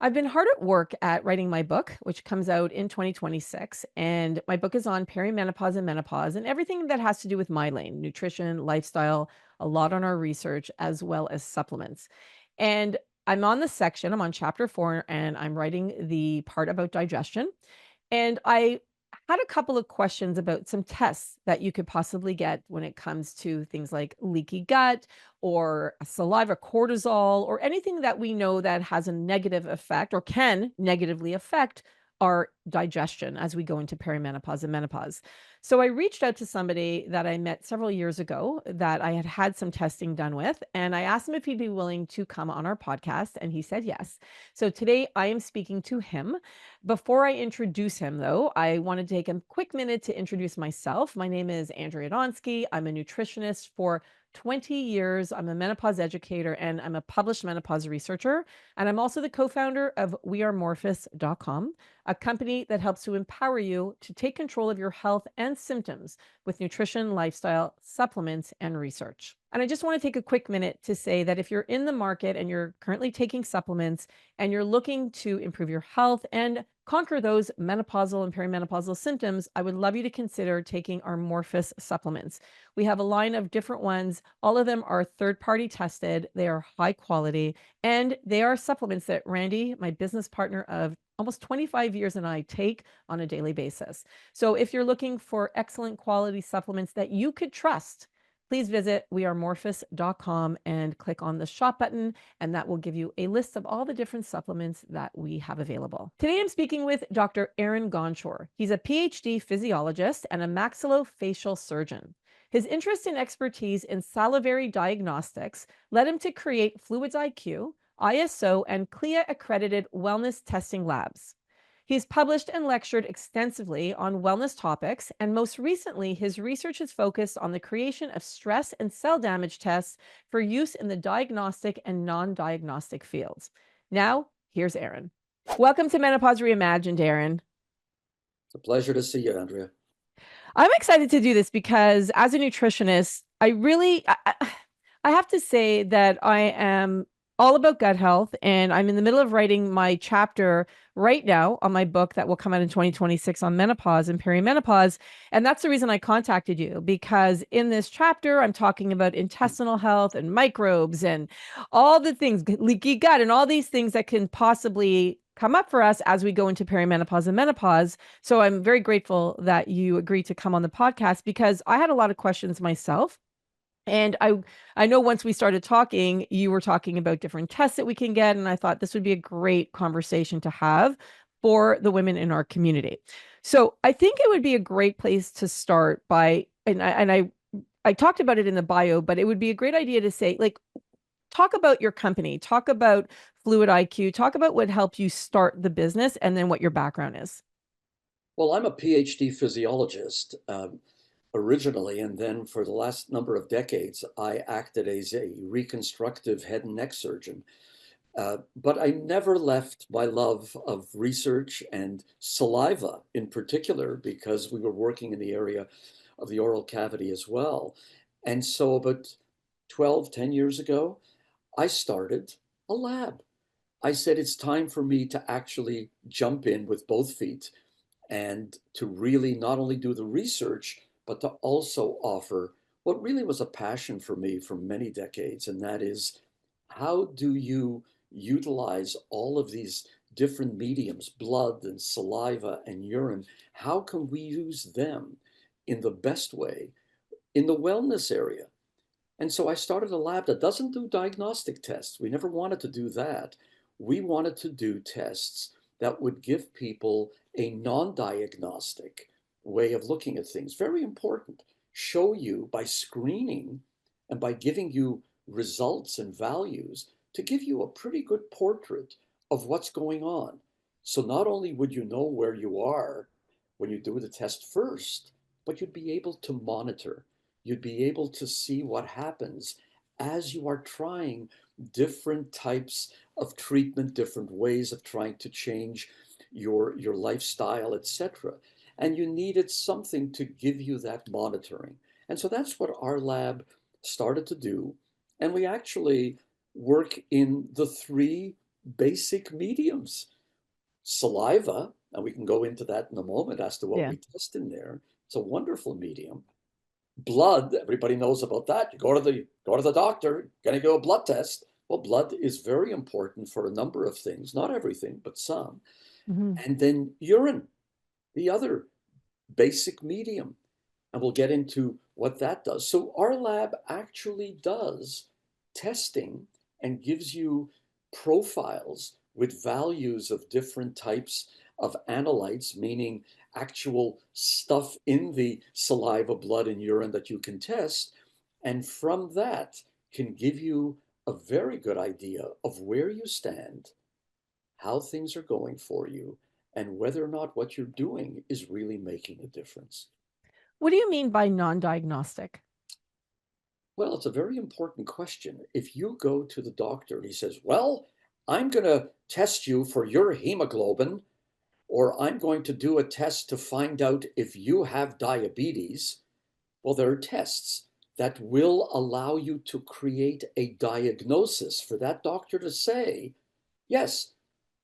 I've been hard at work at writing my book, which comes out in 2026. And my book is on perimenopause and menopause and everything that has to do with my lane, nutrition, lifestyle, a lot on our research, as well as supplements. And I'm on chapter 4, and I'm writing the part about digestion. And I had a couple of questions about some tests that you could possibly get when it comes to things like leaky gut or saliva cortisol or anything that we know that has a negative effect or can negatively affect our digestion as we go into perimenopause and menopause. So I reached out to somebody that I met several years ago that I had had some testing done with, and I asked him if he'd be willing to come on our podcast, and he said yes. So today I am speaking to him. Before I introduce him, though, I want to take a quick minute to introduce myself. My name is Andrea Donsky. I'm a nutritionist for 20 years. I'm a menopause educator and I'm a published menopause researcher. And I'm also the co founder of wearemorphus.com, a company that helps to empower you to take control of your health and symptoms with nutrition, lifestyle, supplements, and research. And I just want to take a quick minute to say that if you're in the market and you're currently taking supplements and you're looking to improve your health and conquer those menopausal and perimenopausal symptoms, I would love you to consider taking our Morphus supplements. We have a line of different ones. All of them are third-party tested. They are high quality, and they are supplements that Randy, my business partner of almost 25 years, and I take on a daily basis. So if you're looking for excellent quality supplements that you could trust, please visit wearemorphus.com and click on the shop button, and that will give you a list of all the different supplements that we have available. Today, I'm speaking with Dr. Aron Gonshor. He's a Ph.D. physiologist and a maxillofacial surgeon. His interest and expertise in salivary diagnostics led him to create FluidsIQ, ISO, and CLIA accredited wellness testing labs. He's published and lectured extensively on wellness topics, and most recently, his research is focused on the creation of stress and cell damage tests for use in the diagnostic and non-diagnostic fields. Now, here's Aron. Welcome to Menopause Reimagined, Aron. It's a pleasure to see you, Andrea. I'm excited to do this because as a nutritionist, I have to say that I am all about gut health, and I'm in the middle of writing my chapter right now on my book that will come out in 2026 on menopause and perimenopause. And that's the reason I contacted you, because in this chapter, I'm talking about intestinal health and microbes and all the things, leaky gut, and all these things that can possibly come up for us as we go into perimenopause and menopause. So I'm very grateful that you agreed to come on the podcast because I had a lot of questions myself. And I know once we started talking, you were talking about different tests that we can get, and I thought this would be a great conversation to have for the women in our community. So I think it would be a great place to start by, I talked about it in the bio, but it would be a great idea to say, like, talk about your company, talk about Fluid IQ, talk about what helped you start the business, and then what your background is. Well, I'm a PhD physiologist originally, and then for the last number of decades, I acted as a reconstructive head and neck surgeon. But I never left my love of research and saliva in particular, because we were working in the area of the oral cavity as well. And so about 10 years ago, I started a lab. I said it's time for me to actually jump in with both feet and to really not only do the research, but to also offer what really was a passion for me for many decades. And that is, how do you utilize all of these different mediums, blood and saliva and urine? How can we use them in the best way in the wellness area? And so I started a lab that doesn't do diagnostic tests. We never wanted to do that. We wanted to do tests that would give people a non-diagnostic way of looking at things. Very important. Show you by screening and by giving you results and values to give you a pretty good portrait of what's going on. So not only would you know where you are when you do the test first, but you'd be able to monitor. You'd be able to see what happens as you are trying different types of treatment, different ways of trying to change your lifestyle, etc. And you needed something to give you that monitoring. And so that's what our lab started to do. And we actually work in the three basic mediums. Saliva, and we can go into that in a moment as to what Yeah. we test in there. It's a wonderful medium. Blood, everybody knows about that. You go to the doctor, gonna do a blood test. Well, blood is very important for a number of things, not everything, but some. Hmm. And then urine, the other basic medium. And we'll get into what that does. So our lab actually does testing and gives you profiles with values of different types of analytes, meaning actual stuff in the saliva, blood, and urine that you can test. And from that can give you a very good idea of where you stand, how things are going for you, and whether or not what you're doing is really making a difference. What do you mean by non-diagnostic? Well, it's a very important question. If you go to the doctor and he says, well, I'm going to test you for your hemoglobin, or I'm going to do a test to find out if you have diabetes, well, there are tests that will allow you to create a diagnosis for that doctor to say, yes,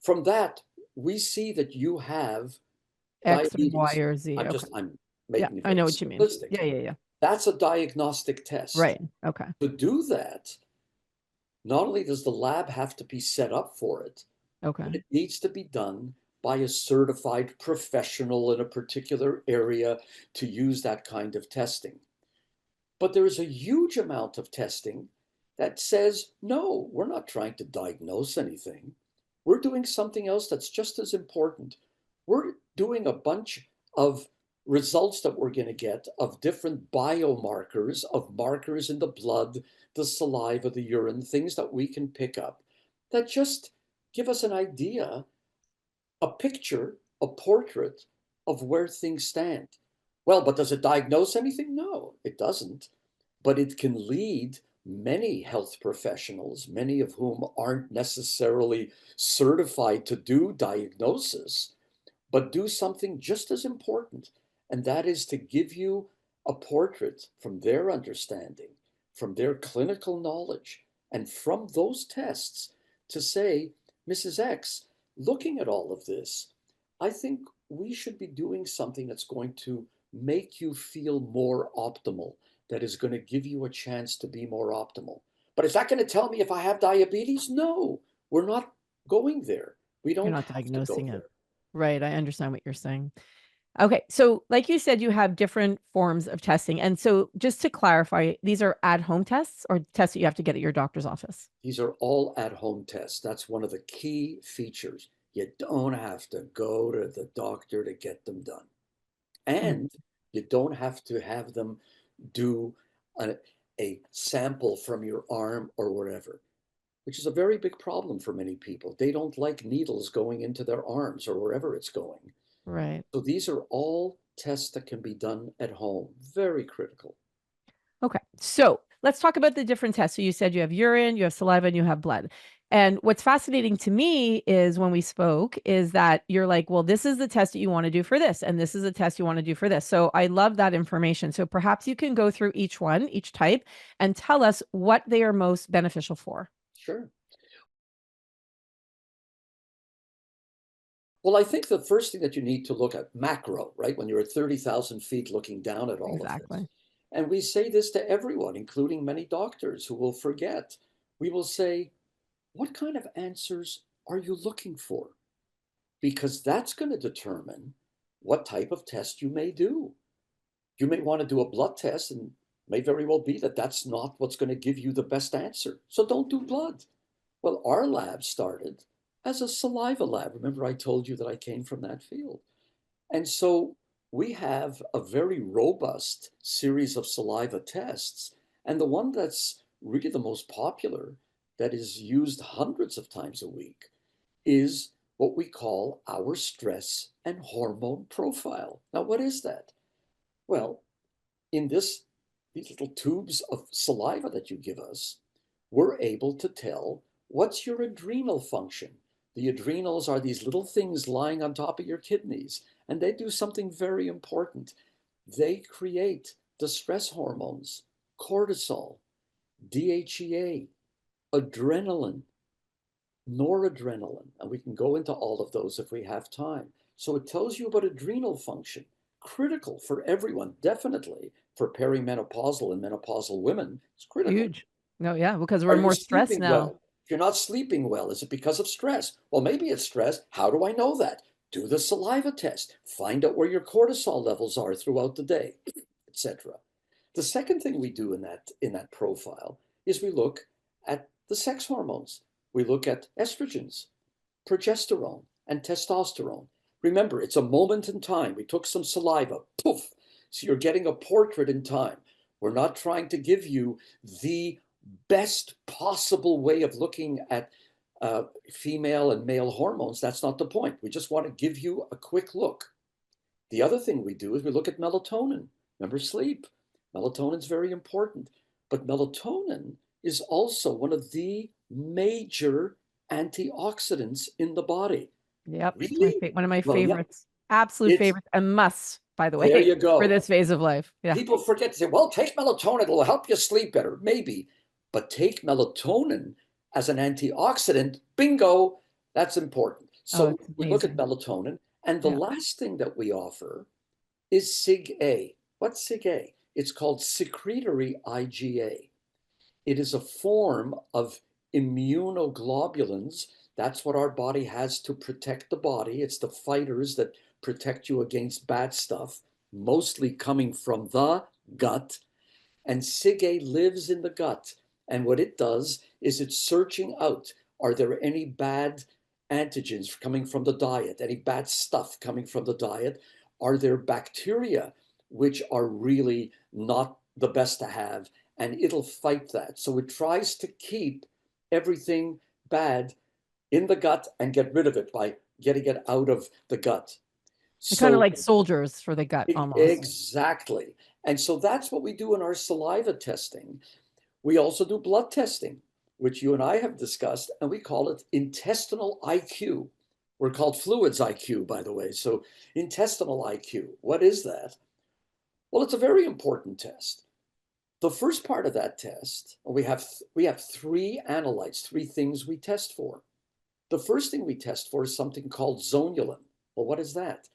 from that, we see that you have X or Y diabetes. or Z. Okay. I'm Yeah, making it I very know what you mean. simplistic. Yeah, yeah, yeah. That's a diagnostic test. Right. Okay. To do that, not only does the lab have to be set up for it, but Okay. it needs to be done by a certified professional in a particular area to use that kind of testing. But there is a huge amount of testing that says, no, we're not trying to diagnose anything. We're doing something else that's just as important. We're doing a bunch of results that we're going to get of different biomarkers, of markers in the blood, the saliva, the urine, things that we can pick up that just give us an idea, a picture, a portrait of where things stand. Well, but does it diagnose anything? No, it doesn't. But it can lead many health professionals, many of whom aren't necessarily certified to do diagnosis, but do something just as important, and that is to give you a portrait from their understanding, from their clinical knowledge, and from those tests to say, Mrs. X, looking at all of this, I think we should be doing something that's going to make you feel more optimal, that is going to give you a chance to be more optimal. But is that going to tell me if I have diabetes? No, we're not going there. We You're don't not have to go diagnosing it. there. Right. I understand what you're saying. Okay. So, like you said, you have different forms of testing. And so, just to clarify, these are at home tests or tests that you have to get at your doctor's office? These are all at-home tests. That's one of the key features. You don't have to go to the doctor to get them done. Mhm. And you don't have to have them do a, a sample from your arm or wherever, which is a very big problem for many people. They don't like needles going into their arms or wherever it's going. Right. So these are all tests that can be done at home. Very critical. Okay. So let's talk about the different tests. So you said you have urine, you have saliva, and you have blood. And what's fascinating to me is when we spoke, is that you're like, well, this is the test that you want to do for this, and this is a test you want to do for this. So I love that information. So perhaps you can go through each one, each type, and tell us what they are most beneficial for. Sure. Well, I think the first thing that you need to look at macro, right? When you're at 30,000 feet looking down at all of this. Exactly. And we say this to everyone, including many doctors who will forget. We will say, what kind of answers are you looking for? Because that's going to determine what type of test you may do. You may want to do a blood test, and may very well be that that's not what's going to give you the best answer. So don't do blood. Well, our lab started as a saliva lab. Remember, I told you that I came from that field. And so we have a very robust series of saliva tests. And the one that's really the most popular, that is used hundreds of times a week, is what we call our stress and hormone profile. Now, what is that? Well, in these little tubes of saliva that you give us, we're able to tell what's your adrenal function. The adrenals are these little things lying on top of your kidneys, and they do something very important. They create the stress hormones, cortisol, DHEA, adrenaline, noradrenaline, and we can go into all of those if we have time. So it tells you about adrenal function, critical for everyone, definitely for perimenopausal and menopausal women. It's critical. Huge. No, yeah, because we're Are you more stressed sleeping now. well? If you're not sleeping well, is it because of stress? Well, maybe it's stress. How do I know that? Do the saliva test. Find out where your cortisol levels are throughout the day, etc. The second thing we do in that profile is we look at the sex hormones. We look at estrogens, progesterone, and testosterone. Remember, it's a moment in time. We took some saliva, poof. So you're getting a portrait in time. We're not trying to give you the best possible way of looking at female and male hormones. That's not the point. We just want to give you a quick look. The other thing we do is we look at melatonin. Remember, sleep. Melatonin is very important. But melatonin is also one of the major antioxidants in in the body. Yep. It's Really? one of my Well, yeah, favorites. Absolute it's favorites. A must, by the there way, you for go. this phase of life. Yeah. People forget to say, well, take melatonin, it'll help you sleep better. Maybe. But take melatonin as an antioxidant, bingo, that's important. Oh, So it's we look at amazing. melatonin. And the Yeah. last thing that we offer is SIG-A. What's SIG-A? It's called secretory IgA. It is a form of immunoglobulins. That's what our body has to protect the body. It's the fighters that protect you against bad stuff, mostly coming from the gut. And SIG-A lives in the gut. And what it does is it's searching out, are there any bad antigens coming from the diet, any bad stuff coming from the diet? Are there bacteria which are really not the best to have? And it'll fight that. So it tries to keep everything bad in the gut and get rid of it by getting it out of the gut. They're kind of So like soldiers for the gut almost. exactly. And so that's what we do in our saliva testing. We also do blood testing, which you and I have discussed, and we call it intestinal IQ. We're called FluidsIQ, by the way. So intestinal IQ, what is that? Well, it's a very important test. The first part of that test, we have three analytes, three things we test for. The first thing we test for is something called zonulin. Well, what is that?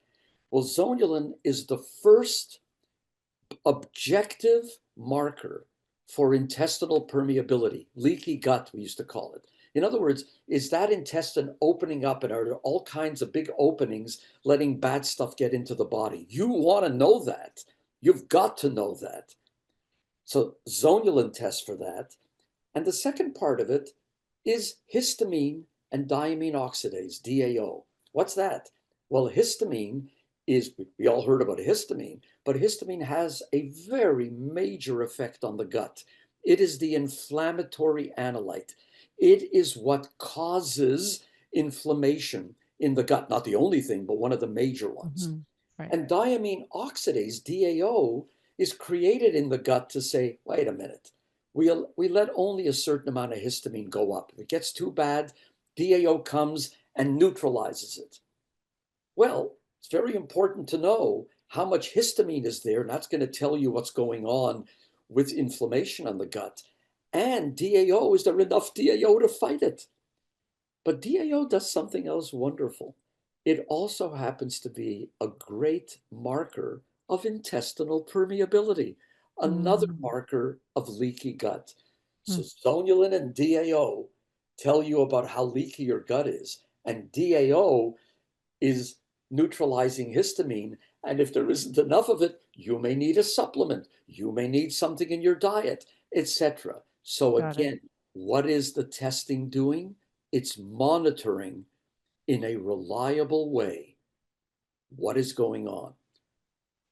Well, zonulin is the first objective marker for intestinal permeability, leaky gut, we used to call it. In other words, is that intestine opening up and are there all kinds of big openings letting bad stuff get into the body? You want to know that. You've got to know that. So zonulin tests for that. And the second part of it is histamine and diamine oxidase, DAO. What's that? Well, histamine is, we all heard about histamine, but histamine has a very major effect on the gut. It is the inflammatory analyte. It is what causes inflammation in the gut. Not the only thing, but one of the major ones. Right. And diamine oxidase, DAO, is created in the gut to say, wait a minute, we let only a certain amount of histamine go up. If it gets too bad, DAO comes and neutralizes it. Well, it's very important to know how much histamine is there, and that's going to tell you what's going on with inflammation on the gut. And DAO, is there enough DAO to fight it? But DAO does something else wonderful. It also happens to be a great marker of intestinal permeability, another Mm. marker of leaky gut. So Mm. zonulin and DAO tell you about how leaky your gut is, and DAO is neutralizing histamine. And if there isn't enough of it, you may need a supplement, you may need something in your diet, etc. So Got it. again, what is the testing doing? It's monitoring in a reliable way what is going on.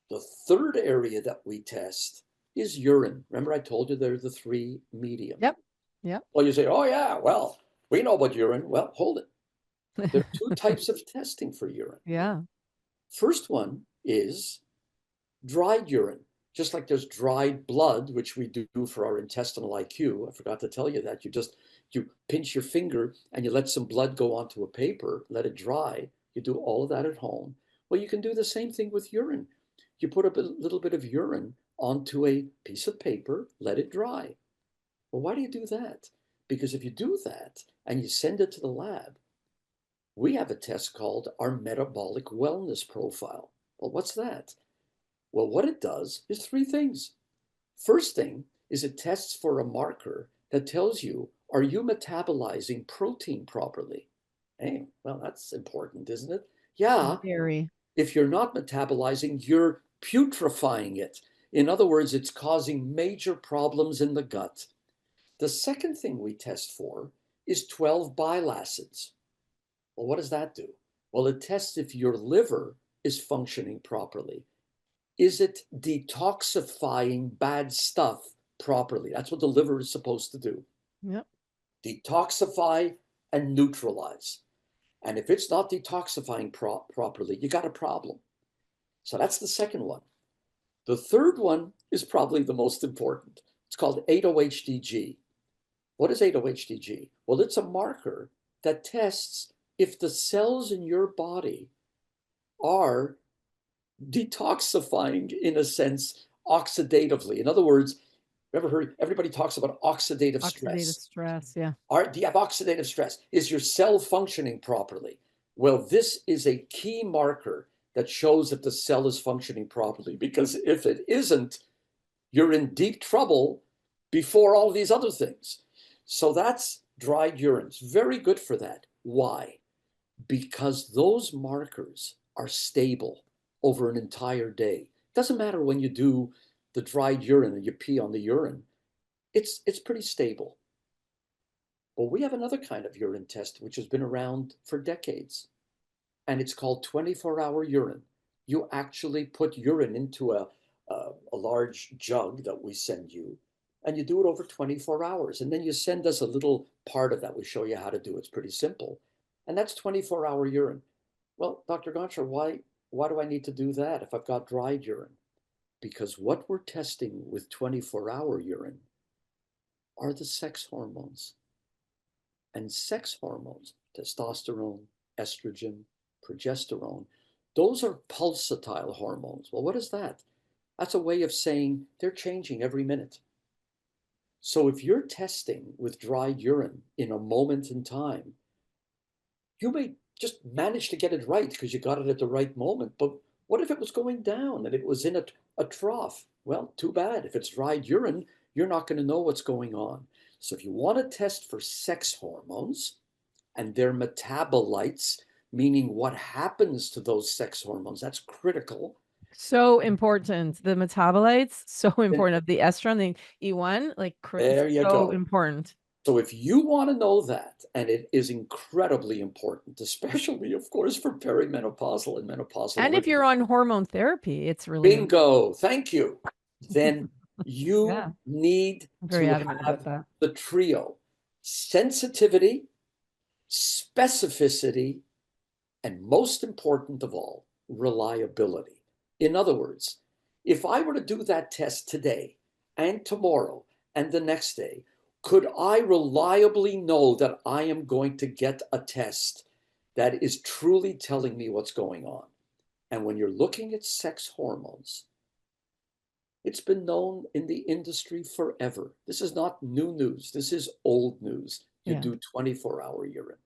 The third area that we test is urine. Remember, I told you there are the three medium. Yep. Yep. Well, you say, oh, yeah, well, we know about urine. Well, hold it. There are two types of testing for urine. Yeah. First one is dried urine, just like there's dried blood, which we do for our intestinal IQ. I forgot to tell you that. You pinch your finger and you let some blood go onto a paper, let it dry. You do all of that at home. Well, you can do the same thing with urine. You put a little bit of urine onto a piece of paper, let it dry. Well, why do you do that? Because if you do that, and you send it to the lab. We have a test called our metabolic wellness profile. Well, what's that? Well, what it does is three things. First thing is it tests for a marker that tells you, are you metabolizing protein properly? Hey, well, that's important, isn't it? Yeah, Very. if you're not metabolizing, you're putrefying it. In other words, it's causing major problems in the gut. The second thing we test for is 12 bile acids. Well, what does that do? Well, it tests if your liver is functioning properly. Is it detoxifying bad stuff properly? That's what the liver is supposed to do. Yep. Detoxify and neutralize. And if it's not detoxifying properly, you got a problem. So that's the second one. The third one is probably the most important. It's called 8-OHDG. What is 8-OHDG? Well, it's a marker that tests if the cells in your body are detoxifying, in a sense, oxidatively. In other words, ever heard, everybody talks about oxidative Oxidative stress. stress. Yeah. Do you have oxidative stress? Is your cell functioning properly? Well, this is a key marker that shows if the cell is functioning properly, because if it isn't, you're in deep trouble before all these other things. So that's dried urine. It's very good for that. Why? Because those markers are stable over an entire day. It doesn't matter when you do the dried urine and you pee on the urine. It's pretty stable. But we have another kind of urine test which has been around for decades, and it's called 24-hour urine. You actually put urine into a large jug that we send you, and you do it over 24 hours. And then you send us a little part of that. We show you how to do it. It's pretty simple. And that's 24-hour urine. Well, Dr. Gonshor, why do I need to do that if I've got dried urine? Because what we're testing with 24-hour urine are the sex hormones. And sex hormones, testosterone, estrogen, progesterone, those are pulsatile hormones. Well, what is that? That's a way of saying they're changing every minute. So if you're testing with dried urine in a moment in time, you may just manage to get it right because you got it at the right moment. But what if it was going down and it was in a trough? Well, too bad. If it's dried urine, you're not going to know what's going on. So if you want to test for sex hormones and their metabolites, meaning what happens to those sex hormones, that's critical. So important. The metabolites, so Then important of the estrogen, the E1, like there you so go. important. So if you want to know that, and it is incredibly important, especially, of course, for perimenopausal and menopausal And if women. you're on hormone therapy, it's really important. Bingo, thank you. Then you Yeah, need I'm very to adamant about have that. the trio: sensitivity, specificity, and most important of all, reliability. In other words, if I were to do that test today and tomorrow and the next day, could I reliably know that I am going to get a test that is truly telling me what's going on? And when you're looking at sex hormones, it's been known in the industry forever. This is not new news. This is old news. You Yeah. do 24-hour urine.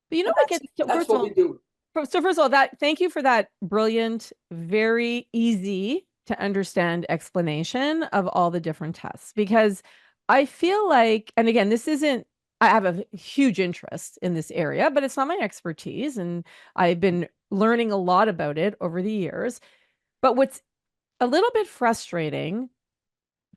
But you know And what gets, so that's first of what all, we do. so first of all, that thank you for that brilliant, very easy to understand explanation of all the different tests because I feel like, and again, this isn't, I have a huge interest in this area, but it's not my expertise. And I've been learning a lot about it over the years. But what's a little bit frustrating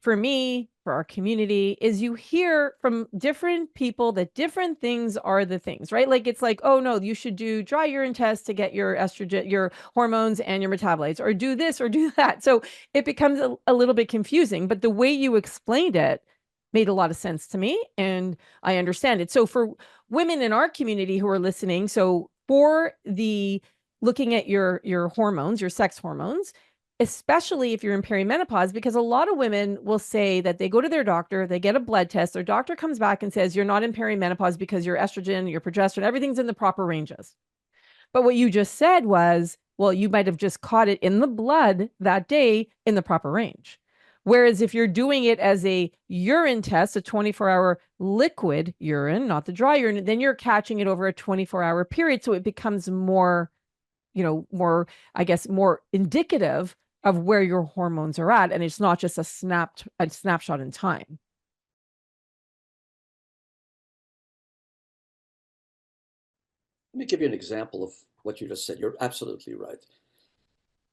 for me, for our community, is you hear from different people that different things are the things, right? Like it's like, oh no, you should do dry urine tests to get your estrogen, your hormones and your metabolites, or do this or do that. So it becomes a little bit confusing, but the way you explained it made a lot of sense to me and I understand it. So for women in our community who are listening, so for the looking at your hormones, your sex hormones, especially if you're in perimenopause, because a lot of women will say that they go to their doctor, they get a blood test, their doctor comes back and says, you're not in perimenopause because your estrogen, your progesterone, everything's in the proper ranges. But what you just said was, well, you might have just caught it in the blood that day in the proper range. Whereas if you're doing it as a urine test, a 24-hour liquid urine, not the dry urine, then you're catching it over a 24-hour period. So it becomes more, more, I guess, more indicative of where your hormones are at. And it's not just a snapshot in time. Let me give you an example of what you just said. You're absolutely right.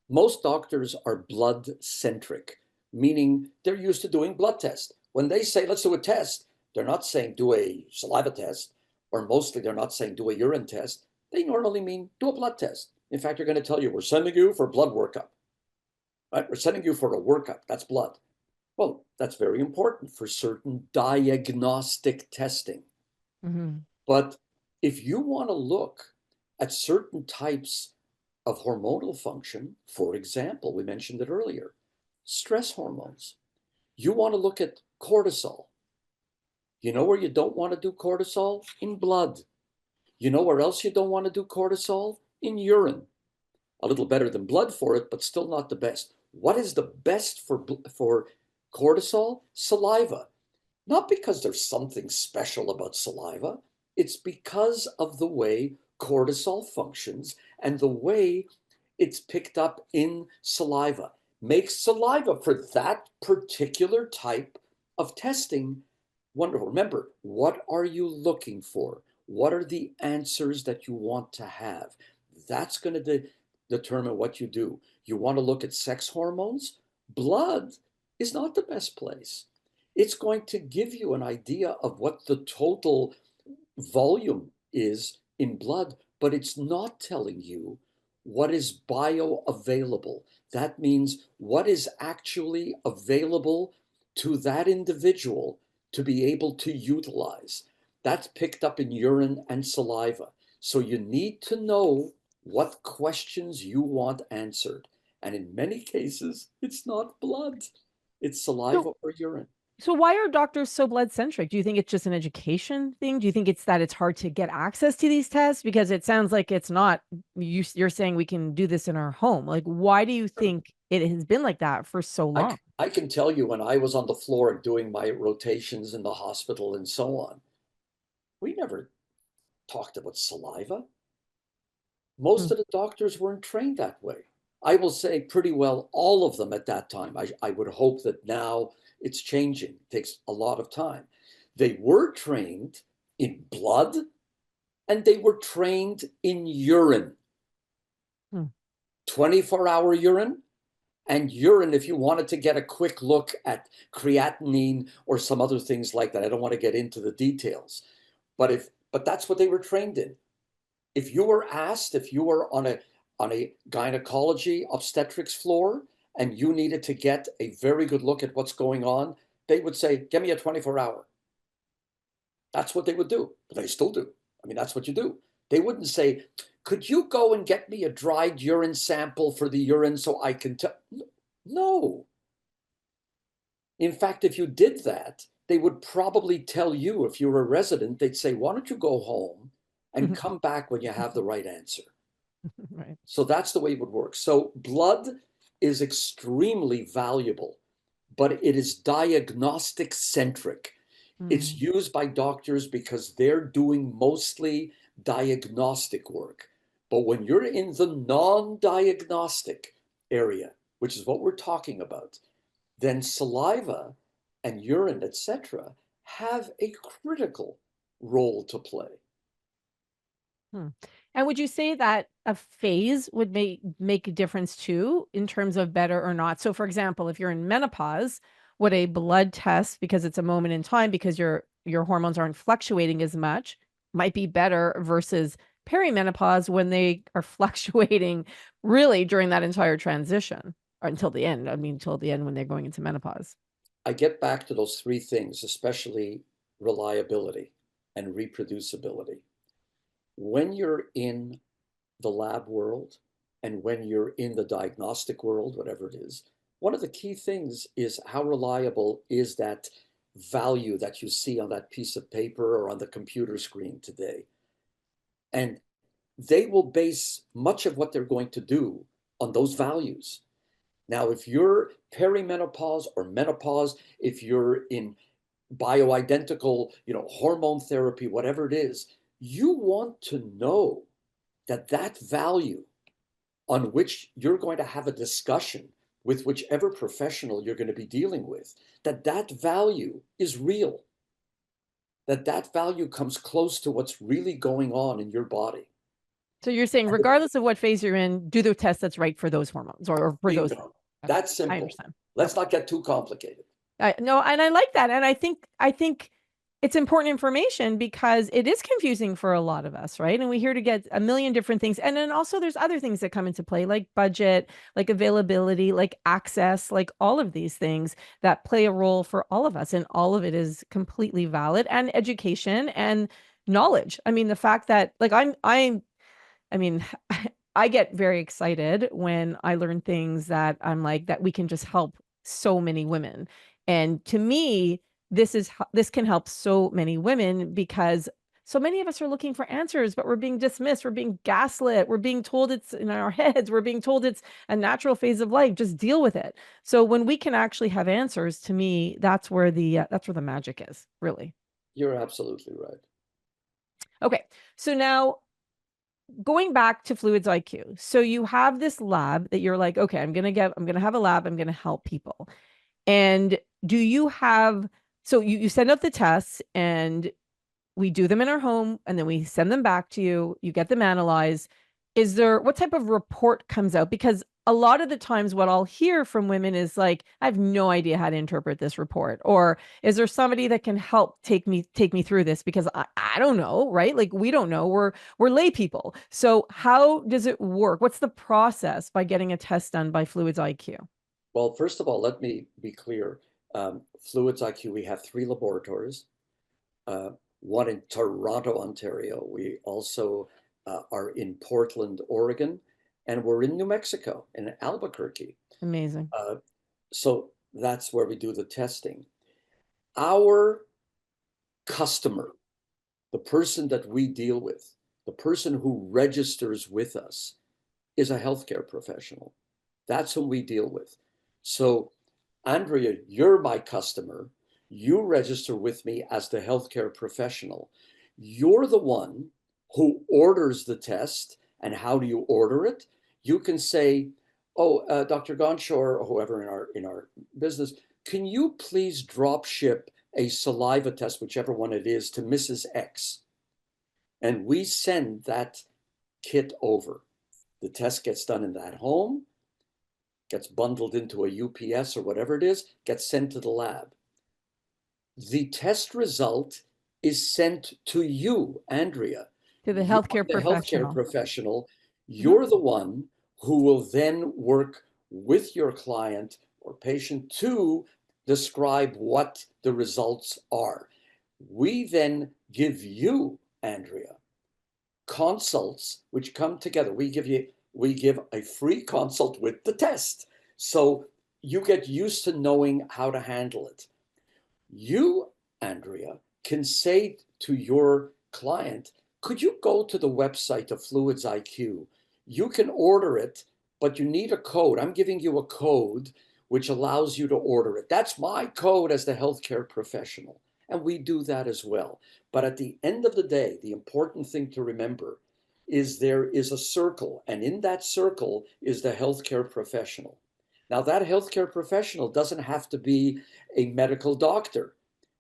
Most doctors are blood-centric, meaning they're used to doing blood tests. When they say, let's do a test, they're not saying do a saliva test, or mostly they're not saying do a urine test. They normally mean do a blood test. In fact, they're going to tell you, we're sending you for blood workup, right? We're sending you for a workup. That's blood. Well, that's very important for certain diagnostic testing. Mm-hmm. But if you want to look at certain types of hormonal function, for example, we mentioned it earlier, stress hormones. You want to look at cortisol. You know where you don't want to do cortisol? In blood. You know where else you don't want to do cortisol? In urine. A little better than blood for it, but still not the best. What is the best for cortisol? Saliva. Not because there's something special about saliva. It's because of the way cortisol functions and the way it's picked up in saliva. Makes saliva for that particular type of testing wonderful. Remember, what are you looking for? What are the answers that you want to have? That's going to determine what you do. You want to look at sex hormones? Blood is not the best place. It's going to give you an idea of what the total volume is in blood, but it's not telling you what is bioavailable. That means what is actually available to that individual to be able to utilize. That's picked up in urine and saliva. So you need to know what questions you want answered. And in many cases, it's not blood, it's saliva So or urine. So why are doctors so blood centric? Do you think it's just an education thing? Do you think it's that it's hard to get access to these tests? Because it sounds like it's not, you're saying we can do this in our home. Like, why do you think it has been like that for so long? I can tell you when I was on the floor doing my rotations in the hospital and so on, we never talked about saliva. Most Hmm. of the doctors weren't trained that way. I will say pretty well all of them at that time. I would hope that now it's changing. It takes a lot of time. They were trained in blood and they were trained in urine, Hmm. 24-hour urine. And urine, if you wanted to get a quick look at creatinine or some other things like that, I don't want to get into the details, but that's what they were trained in. If you were asked, if you were on a gynecology obstetrics floor and you needed to get a very good look at what's going on, they would say, "Give me a 24-hour." That's what they would do, but they still do. I mean, that's what you do. They wouldn't say, "Could you go and get me a dried urine sample for the urine so I can tell?" No. In fact, if you did that, they would probably tell you, if you were a resident, they'd say, "Why don't you go home and come back when you have the right answer?" Right. So that's the way it would work. So blood is extremely valuable, but it is diagnostic centric. It's Hmm. used by doctors because they're doing mostly diagnostic work. But when you're in the non-diagnostic area, which is what we're talking about, then saliva and urine, etc., have a critical role to play. Hmm. And would you say that a phase would make a difference too in terms of better or not? So for example, if you're in menopause, would a blood test, because it's a moment in time, because your hormones aren't fluctuating as much, might be better versus perimenopause when they are fluctuating really during that entire transition or until the end. I mean, until the end when they're going into menopause. I get back to those three things, especially reliability and reproducibility. When you're in the lab world and when you're in the diagnostic world, whatever it is, one of the key things is how reliable is that value that you see on that piece of paper or on the computer screen today. And they will base much of what they're going to do on those values. Now, if you're perimenopause or menopause, if you're in bioidentical, hormone therapy, whatever it is, you want to know that that value on which you're going to have a discussion with whichever professional you're going to be dealing with, that that value is real, that that value comes close to what's really going on in your body. So you're saying, regardless of what phase you're in, do the test that's right for those hormones or for those. Bingo. Okay, That's I simple. understand. Let's not get too complicated. No, and I like that. And I think it's important information because it is confusing for a lot of us, right? And we're here to get a million different things. And then also there's other things that come into play, like budget, like availability, like access, like all of these things that play a role for all of us. And all of it is completely valid, and education and knowledge. I mean, the fact that like I mean, I get very excited when I learn things that I'm like, that we can just help so many women. And to me, this can help so many women because so many of us are looking for answers, but we're being dismissed, we're being gaslit, we're being told it's in our heads, we're being told it's a natural phase of life, just deal with it. So when we can actually have answers, to me, that's where the magic is, really. You're absolutely right. Okay. So now going back to FluidsIQ. So you have this lab that you're like, okay, I'm going to have a lab. I'm going to help people. And do you have, so you send out the tests and we do them in our home and then we send them back to you. You get them analyzed. Is there, what type of report comes out? Because a lot of the times what I'll hear from women is like, I have no idea how to interpret this report. Or is there somebody that can help take me through this? Because I don't know, right? Like we don't know. We're lay people. So how does it work? What's the process by getting a test done by Fluids IQ? Well, first of all, let me be clear. FluidsIQ, we have 3 laboratories, uh, one in Toronto, Ontario. We also are in Portland, Oregon, and we're in New Mexico, in Albuquerque. Amazing. So that's where we do the testing. Our customer, the person that we deal with, the person who registers with us, is a healthcare professional. That's who we deal with. So, Andrea, you're my customer. You register with me as the healthcare professional. You're the one who orders the test. And how do you order it? You can say, "Oh, Dr. Gonshor, or whoever in our business, can you please drop ship a saliva test, whichever one it is, to Mrs. X?" And we send that kit over. The test gets done in that home, gets bundled into a UPS or whatever it is, gets sent to the lab. The test result is sent to you, Andrea. To the You're healthcare the healthcare professional. professional. Mhm. You're the one who will then work with your client or patient to describe what the results are. We then give you, Andrea, consults which come together. We give a free consult with the test. So you get used to knowing how to handle it. You, Andrea, can say to your client, could you go to the website of Fluids IQ? You can order it, but you need a code. I'm giving you a code which allows you to order it. That's my code as the healthcare professional. And we do that as well. But at the end of the day, the important thing to remember is there is a circle, and in that circle is the healthcare professional. Now, that healthcare professional doesn't have to be a medical doctor.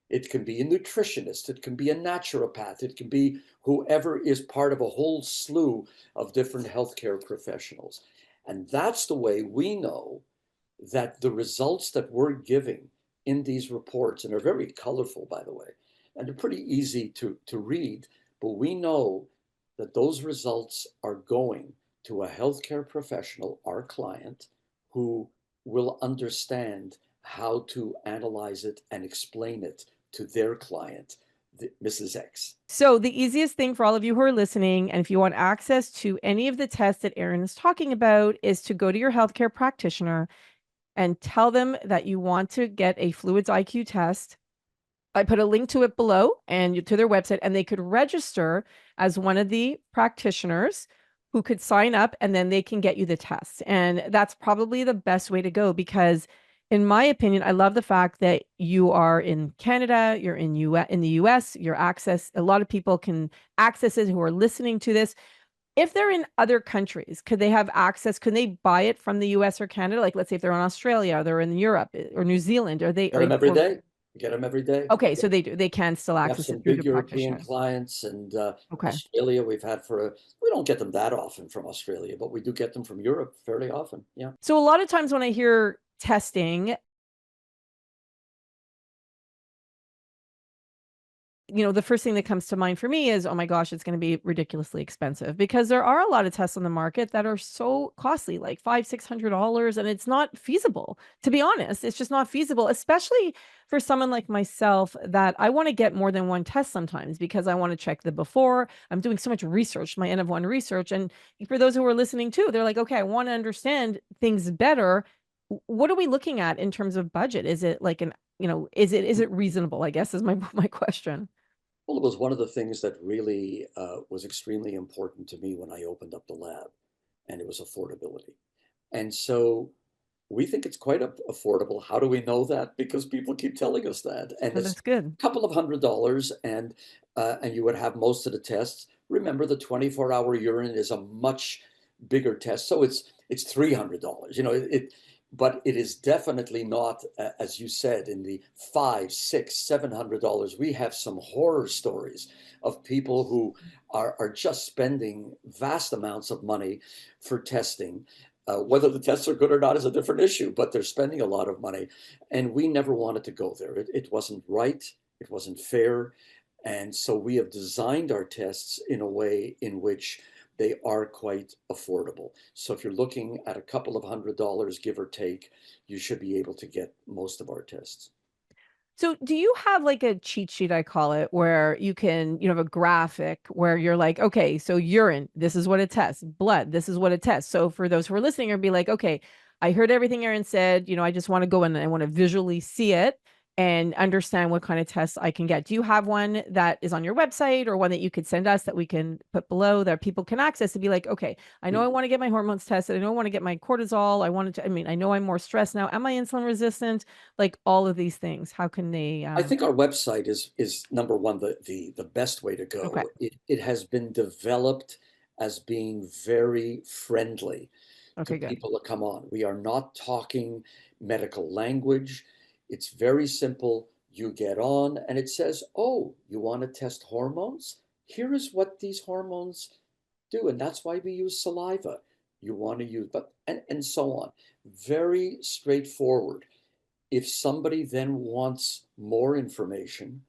It can be a nutritionist, it can be a naturopath, it can be whoever is part of a whole slew of different healthcare professionals. And that's the way we know that the results that we're giving in these reports, and are very colorful, by the way, and they're pretty easy to read, but we know that those results are going to a healthcare professional, our client, who will understand how to analyze it and explain it to their client, Mrs. X. So the easiest thing for all of you who are listening, and if you want access to any of the tests that Aron is talking about, is to go to your healthcare practitioner and tell them that you want to get a Fluids IQ test. I put a link to it below and to their website, and they could register as one of the practitioners who could sign up and then they can get you the tests. And that's probably the best way to go because in my opinion, I love the fact that you are in Canada, you're in the US, your access, a lot of people can access it who are listening to this. If they're in other countries, could they have access? Could they buy it from the US or Canada? Like let's say if they're in Australia, or they're in Europe or New Zealand, are they Get are them every day. Get them every day. okay, so they do. They can still We have access it some through big the European practitioner. clients, and Okay. Australia we've had we don't get them that often from Australia, but we do get them from Europe fairly often. Yeah. So a lot of times when I hear testing, the first thing that comes to mind for me is, oh my gosh, it's going to be ridiculously expensive because there are a lot of tests on the market that are so costly, like $500-$600, and it's not feasible. To be honest, it's just not feasible, especially for someone like myself that I want to get more than one test sometimes because I want to check the before. I'm doing so much research, my N of one research. And for those who are listening too, they're like, okay, I want to understand things better. What are we looking at in terms of budget? Is it like is it reasonable? I guess is my my question. Well, it was one of the things that really was extremely important to me when I opened up the lab, and it was affordability. And so we think it's quite affordable. How do we know that? Because people keep telling us that, and Oh, it's that's good. a couple of $100, and you would have most of the tests. Remember, the 24-hour urine is a much bigger test, so it's $300. But it is definitely not, as you said, in the five, six, $700. We have some horror stories of people who are just spending vast amounts of money for testing. Whether the tests are good or not is a different issue, but they're spending a lot of money. And we never wanted to go there. It wasn't right. It wasn't fair. And so we have designed our tests in a way in which they are quite affordable. So if you're looking at a couple of $100, give or take, you should be able to get most of our tests. So do you have like a cheat sheet, I call it, where you can, have a graphic where you're like, okay, so urine, this is what it tests, blood, this is what it tests. So for those who are listening, or be like, okay, I heard everything Aron said, I just want to go in and I want to visually see it and understand what kind of tests I can get. Do you have one that is on your website or one that you could send us that we can put below that people can access to be like, okay, I know I want to get my hormones tested. I know I want to get my cortisol. I know I'm more stressed now. Am I insulin resistant? Like all of these things. How can they I think our website is number one, the best way to okay. go. It has been developed as being very friendly to Okay, good. people that come on. We are not talking medical language. It's very simple. You get on and it says, oh, you want to test hormones? Here is what these hormones do. And that's why we use saliva. You want to use, but, and so on. Very straightforward. If somebody then wants more information,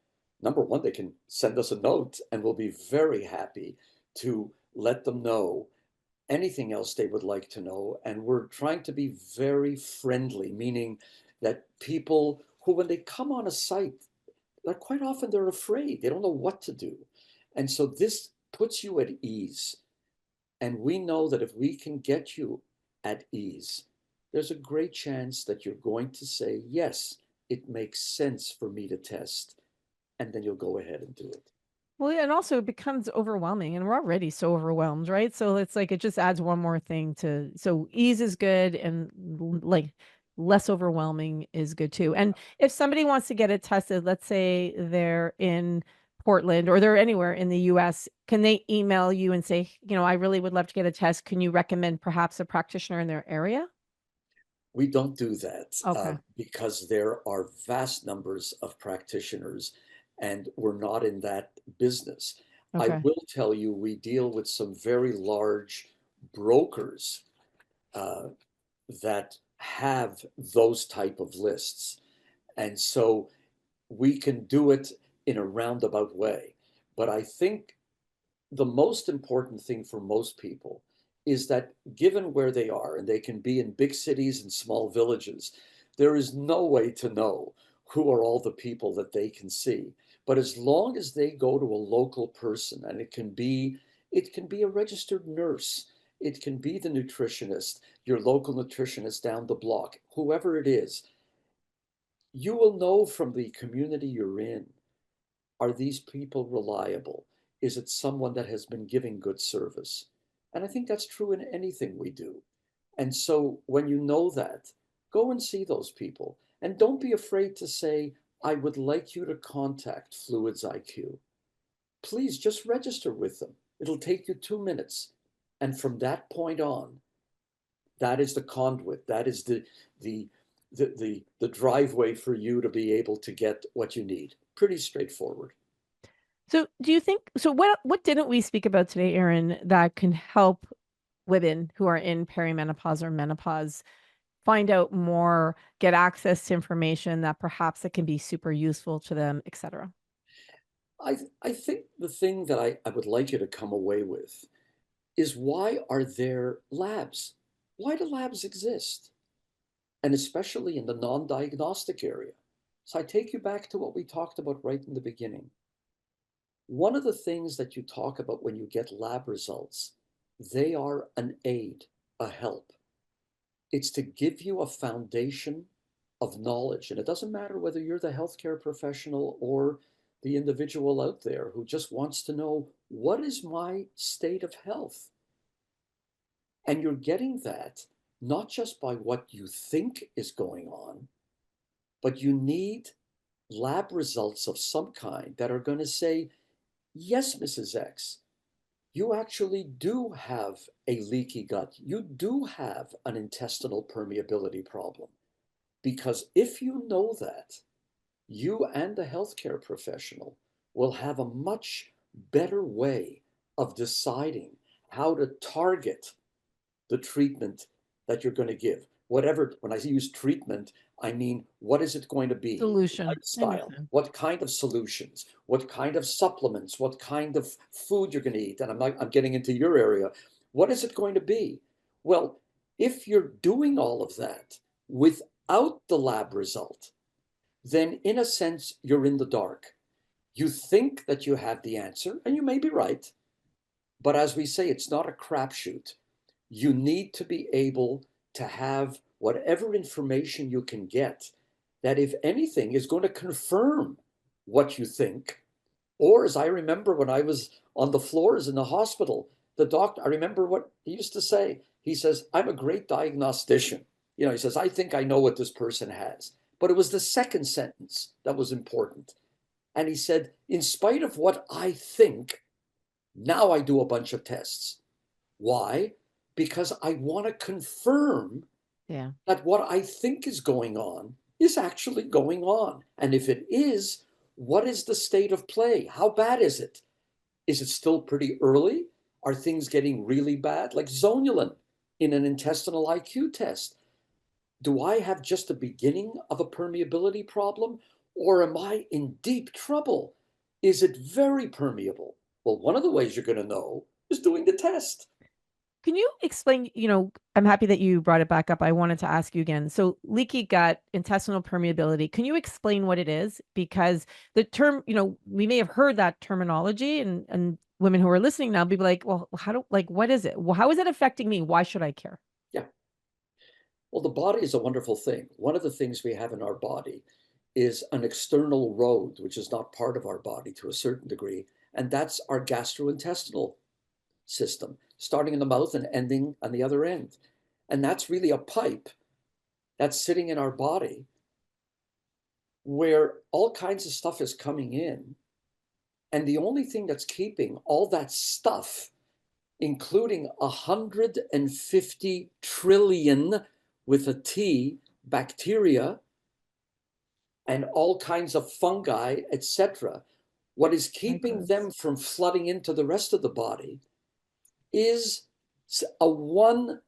number one, they can send us a note and we'll be very happy to let them know anything else they would like to know. And we're trying to be very friendly, meaning that people who, when they come on a site, like quite often they're afraid, they don't know what to do. And so this puts you at ease. And we know that if we can get you at ease, there's a great chance that you're going to say, yes, it makes sense for me to test. And then you'll go ahead and do it. Well, yeah, and also it becomes overwhelming and we're already so overwhelmed, right? So it's like it just adds one more thing to so ease is good and like less overwhelming is good too. And if somebody wants to get it tested, let's say they're in Portland or they're anywhere in the US, can they email you and say, I really would love to get a test. Can you recommend perhaps a practitioner in their area? We don't do that Okay. because there are vast numbers of practitioners and we're not in that business. I Okay. will tell you, we deal with some very large brokers uh, that have those type of lists. And so we can do it in a roundabout way. But I think the most important thing for most people is that given where they are, and they can be in big cities and small villages, there is no way to know who are all the people that they can see. But as long as they go to a local person, and it can be a registered nurse, it can be the nutritionist, your local nutritionist down the block, whoever it is, you will know from the community you're in, are these people reliable? Is it someone that has been giving good service? And I think that's true in anything we do. And so when you know that, go and see those people. And don't be afraid to say, I would like you to contact FluidsIQ. Please just register with them. It'll take you 2 minutes. And from that point on, that is the conduit. That is the driveway for you to be able to get what you need. Pretty straightforward. So do you think, so what didn't we speak about today, Aron, that can help women who are in perimenopause or menopause find out more, get access to information that perhaps it can be super useful to them, et cetera? I think the thing that I would like you to come away with is, why are there labs? Why do labs exist? And especially in the non-diagnostic area. So I take you back to what we talked about right in the beginning. One of the things that you talk about when you get lab results, they are an aid, a help. It's to give you a foundation of knowledge. And it doesn't matter whether you're the healthcare professional or the individual out there who just wants to know, what is my state of health? And you're getting that not just by what you think is going on, but you need lab results of some kind that are going to say, yes, Mrs. X, you actually do have a leaky gut. You do have an intestinal permeability problem. Because if you know that, you and the healthcare professional will have a much better way of deciding how to target the treatment that you're going to give. Whatever, when I use treatment, I mean, what is it going to be? Solution. I Lifestyle, understand. what kind of solutions, what kind of supplements, what kind of food you're going to eat. And I'm getting into your area. What is it going to be? Well, if you're doing all of that without the lab result, then in a sense, you're in the dark. You think that you have the answer, and you may be right. But as we say, it's not a crapshoot. You need to be able to have whatever information you can get that, if anything, is going to confirm what you think. Or, as I remember when I was on the floors in the hospital, the doctor, I remember what he used to say. He says, I'm a great diagnostician. He says, I think I know what this person has. But it was the second sentence that was important. And he said, in spite of what I think, now I do a bunch of tests. Why? Because I want to confirm Yeah. that what I think is going on is actually going on. And if it is, what is the state of play? How bad is it? Is it still pretty early? Are things getting really bad? Like zonulin in an intestinal IQ test. Do I have just the beginning of a permeability problem, or am I in deep trouble? Is it very permeable? Well, one of the ways you're going to know is doing the test. Can you explain, I'm happy that you brought it back up. I wanted to ask you again. So leaky gut, intestinal permeability, can you explain what it is? Because the term, we may have heard that terminology, and women who are listening now be like, well, what is it? Well, how is it affecting me? Why should I care? Yeah. Well, the body is a wonderful thing. One of the things we have in our body is an external road, which is not part of our body to a certain degree, and that's our gastrointestinal system, starting in the mouth and ending on the other end. And that's really a pipe that's sitting in our body where all kinds of stuff is coming in. And the only thing that's keeping all that stuff, including 150 trillion with a T bacteria and all kinds of fungi, etc., what is keeping them from flooding into the rest of the body is a one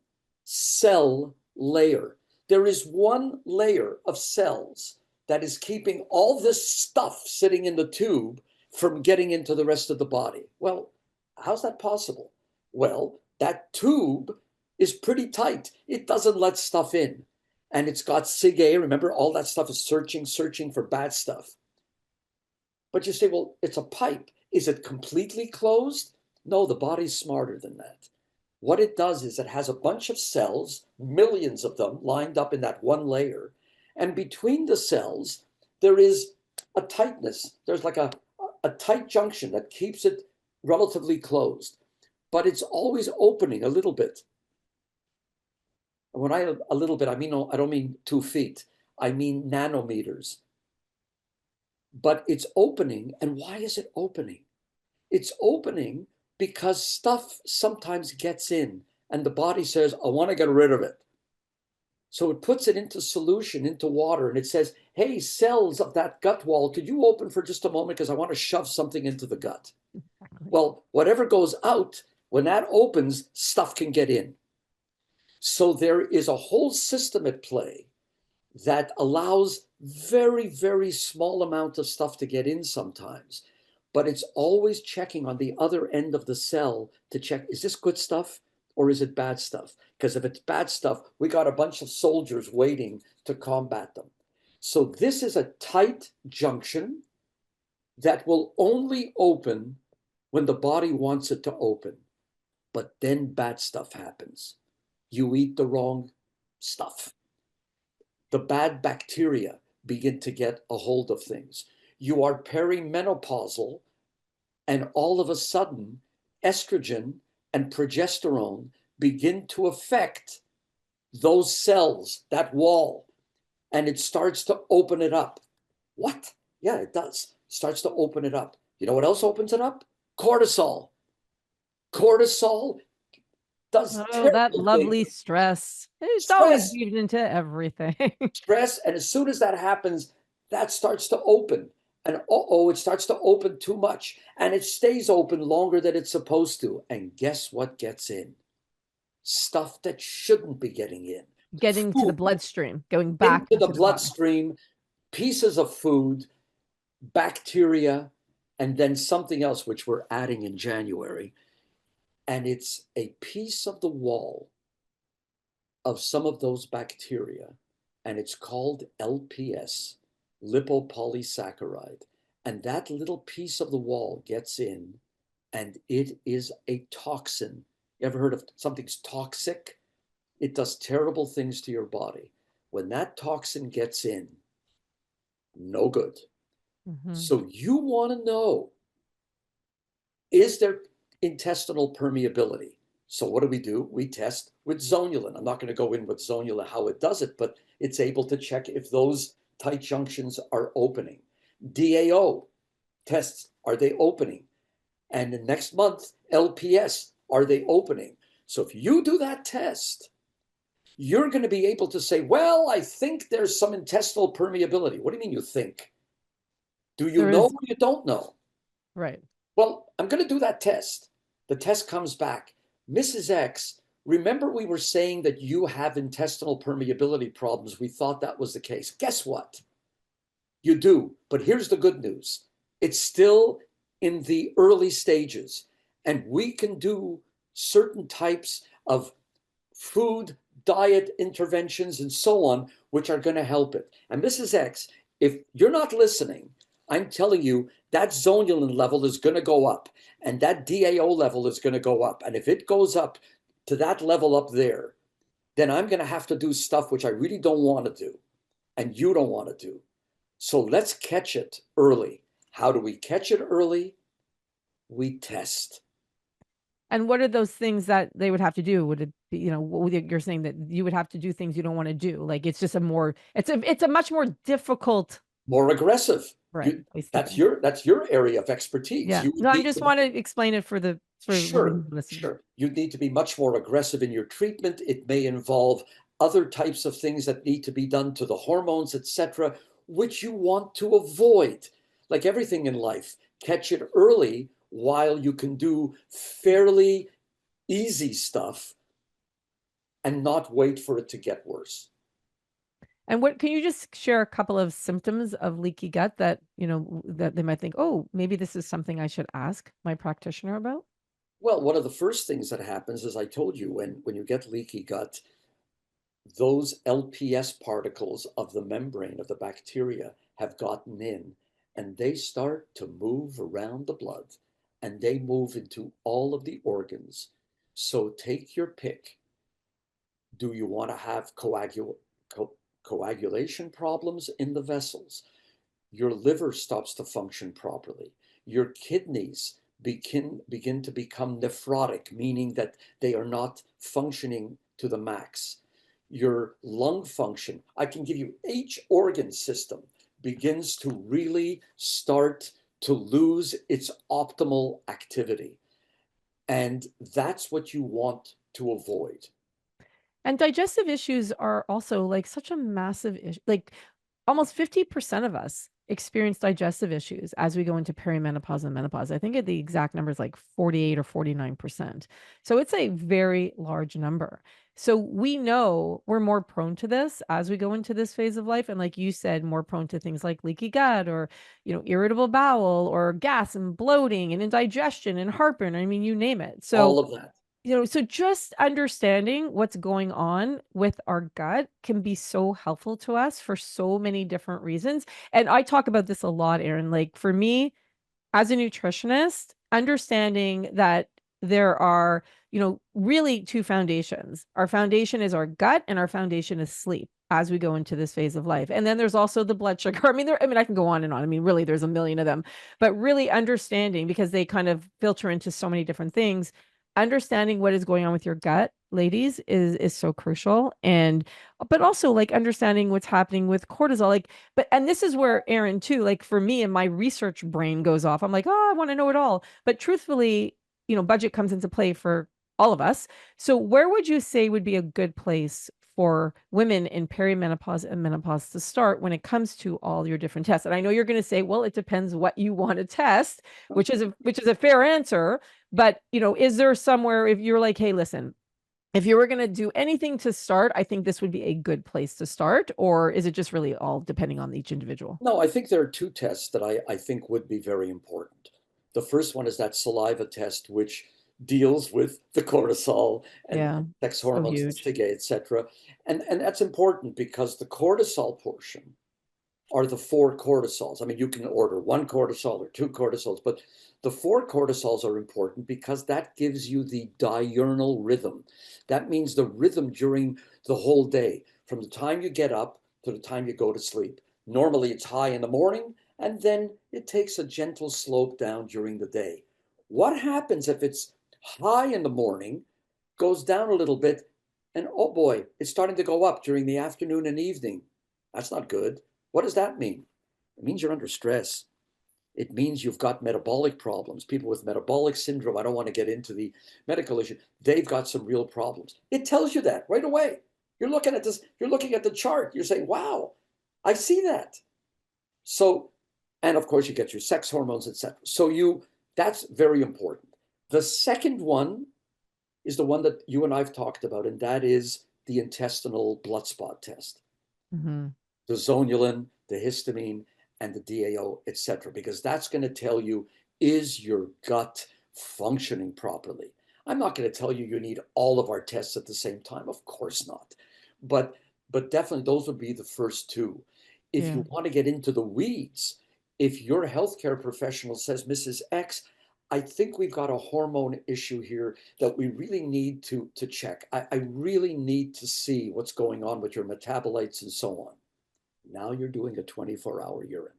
cell layer. There is one layer of cells that is keeping all this stuff sitting in the tube from getting into the rest of the body. Well, how's that possible? Well, that tube is pretty tight. It doesn't let stuff in. And it's got Sig A. Remember, all that stuff is searching for bad stuff. But you say, well, it's a pipe. Is it completely closed? No, the body's smarter than that. What it does is it has a bunch of cells, millions of them, lined up in that one layer. And between the cells, there is a tightness. There's like a tight junction that keeps it relatively closed. but it's always opening a little bit. And when a little bit, I mean, I don't mean 2 feet, I mean nanometers. But it's opening. And why is it opening? It's opening because stuff sometimes gets in and the body says, I want to get rid of it. So it puts it into solution, into water, and it says, hey, cells of that gut wall, could you open for just a moment because I want to shove something into the gut? Exactly. Well, whatever goes out, when that opens, stuff can get in. So there is a whole system at play that allows very, very small amount of stuff to get in sometimes, but it's always checking on the other end of the cell to check, is this good stuff or is it bad stuff? Because if it's bad stuff, we got a bunch of soldiers waiting to combat them. So this is a tight junction that will only open when the body wants it to open. But then bad stuff happens. You eat the wrong stuff. The bad bacteria begin to get a hold of things. You are perimenopausal, and all of a sudden, estrogen and progesterone begin to affect those cells, that wall, and it starts to open it up. What? Yeah, it does. Starts to open it up. You know what else opens it up? Cortisol. Cortisol does Oh, that terrible things. lovely stress. It's always Stress, weaved into everything. stress, and as soon as that happens, that starts to open. And oh, it starts to open too much, and it stays open longer than it's supposed to. And guess what gets in? Stuff that shouldn't be getting in. Getting to the Food bloodstream, going back into the into the body. bloodstream, pieces of food, bacteria, and then something else which we're adding in January. And it's a piece of the wall of some of those bacteria, and it's called LPS, lipopolysaccharide. And that little piece of the wall gets in, and it is a toxin. You ever heard of something's toxic? It does terrible things to your body. When that toxin gets in, no good. Mm-hmm. So you want to know, is there intestinal permeability? So what do? We test with zonulin. I'm not going to go in with zonulin how it does it, but it's able to check if those tight junctions are opening. DAO tests, are they opening? And the next month, LPS, are they opening? So if you do that test, you're going to be able to say, well, I think there's some intestinal permeability. What do you mean you think? Do you There know is, or you don't know? right. Well, I'm going to do that test. The test comes back. Mrs. X, remember we were saying that you have intestinal permeability problems. We thought that was the case. Guess what? You do. But here's the good news. It's still in the early stages, and we can do certain types of food, diet interventions, and so on, which are going to help it. And Mrs. X, if you're not listening, I'm telling you that zonulin level is going to go up, and that DAO level is going to go up. And if it goes up to that level up there, then I'm going to have to do stuff which I really don't want to do, and you don't want to do. So let's catch it early. How do we catch it early? We test. And what are those things that they would have to do? Would it be, you're saying that you would have to do things you don't want to do. Like it's just it's a much more difficult, More aggressive. right, place to That's go. your area of expertise. Yeah. You No, would I need just to, want to explain it for everybody sure, who's listening. sure. You need to be much more aggressive in your treatment. It may involve other types of things that need to be done to the hormones, etc., which you want to avoid. Like everything in life, catch it early while you can do fairly easy stuff and not wait for it to get worse. And what can you just share a couple of symptoms of leaky gut that, that they might think, oh, maybe this is something I should ask my practitioner about? Well, one of the first things that happens, as I told you, when you get leaky gut, those LPS particles of the membrane of the bacteria have gotten in, and they start to move around the blood, and they move into all of the organs. So take your pick. Do you want to have coagulation problems in the vessels? Your liver stops to function properly. Your kidneys begin to become nephrotic, meaning that they are not functioning to the max. Your lung function, I can give you each organ system begins to really start to lose its optimal activity. And that's what you want to avoid. And digestive issues are also like such a massive issue. Like almost 50% of us experience digestive issues as we go into perimenopause and menopause. I think the exact number is like 48 or 49%. So it's a very large number. So we know we're more prone to this as we go into this phase of life. And like you said, more prone to things like leaky gut or, irritable bowel or gas and bloating and indigestion and heartburn. I mean, you name it. So All of that. so just understanding what's going on with our gut can be so helpful to us for so many different reasons. And I talk about this a lot, Aron. Like for me, as a nutritionist, understanding that there are, really two foundations. Our foundation is our gut and our foundation is sleep as we go into this phase of life. And then there's also the blood sugar. I can go on and on. I mean, really, there's a million of them, but really understanding because they kind of filter into so many different things. Understanding what is going on with your gut, ladies, is so crucial. And but also like understanding what's happening with cortisol. And this is where Aron too, like for me and my research brain goes off. I'm like, oh, I want to know it all. But truthfully, budget comes into play for all of us. So where would you say would be a good place for women in perimenopause and menopause to start when it comes to all your different tests? And I know you're going to say, well, it depends what you want to test, which is a fair answer. But, is there somewhere if you're like, hey, listen, if you were going to do anything to start, I think this would be a good place to start, or is it just really all depending on each individual? No, I think there are two tests that I think would be very important. The first one is that saliva test, which deals with the cortisol and Yeah, sex so hormones, the huge. SIGA, etc. And that's important because the cortisol portion are the four cortisols. I mean, you can order one cortisol or two cortisols, but the four cortisols are important because that gives you the diurnal rhythm. That means the rhythm during the whole day, from the time you get up to the time you go to sleep. Normally, it's high in the morning, and then it takes a gentle slope down during the day. What happens if it's high in the morning, goes down a little bit, and oh boy, it's starting to go up during the afternoon and evening? That's not good. What does that mean? It means you're under stress. It means you've got metabolic problems. People with metabolic syndrome, I don't want to get into the medical issue, they've got some real problems. It tells you that right away. You're looking at this, you're looking at the chart, you're saying, wow, I see that. So, and of course you get your sex hormones, etc. So that's very important. The second one is the one that you and I've talked about, and that is the intestinal blood spot test. Mm-hmm. The zonulin, the histamine, and the DAO, etc., because that's going to tell you, is your gut functioning properly? I'm not going to tell you need all of our tests at the same time. Of course not. But definitely those would be the first two. If Yeah. you want to get into the weeds, if your healthcare professional says, Mrs. X, I think we've got a hormone issue here that we really need to check. I really need to see what's going on with your metabolites and so on. Now you're doing a 24-hour urine.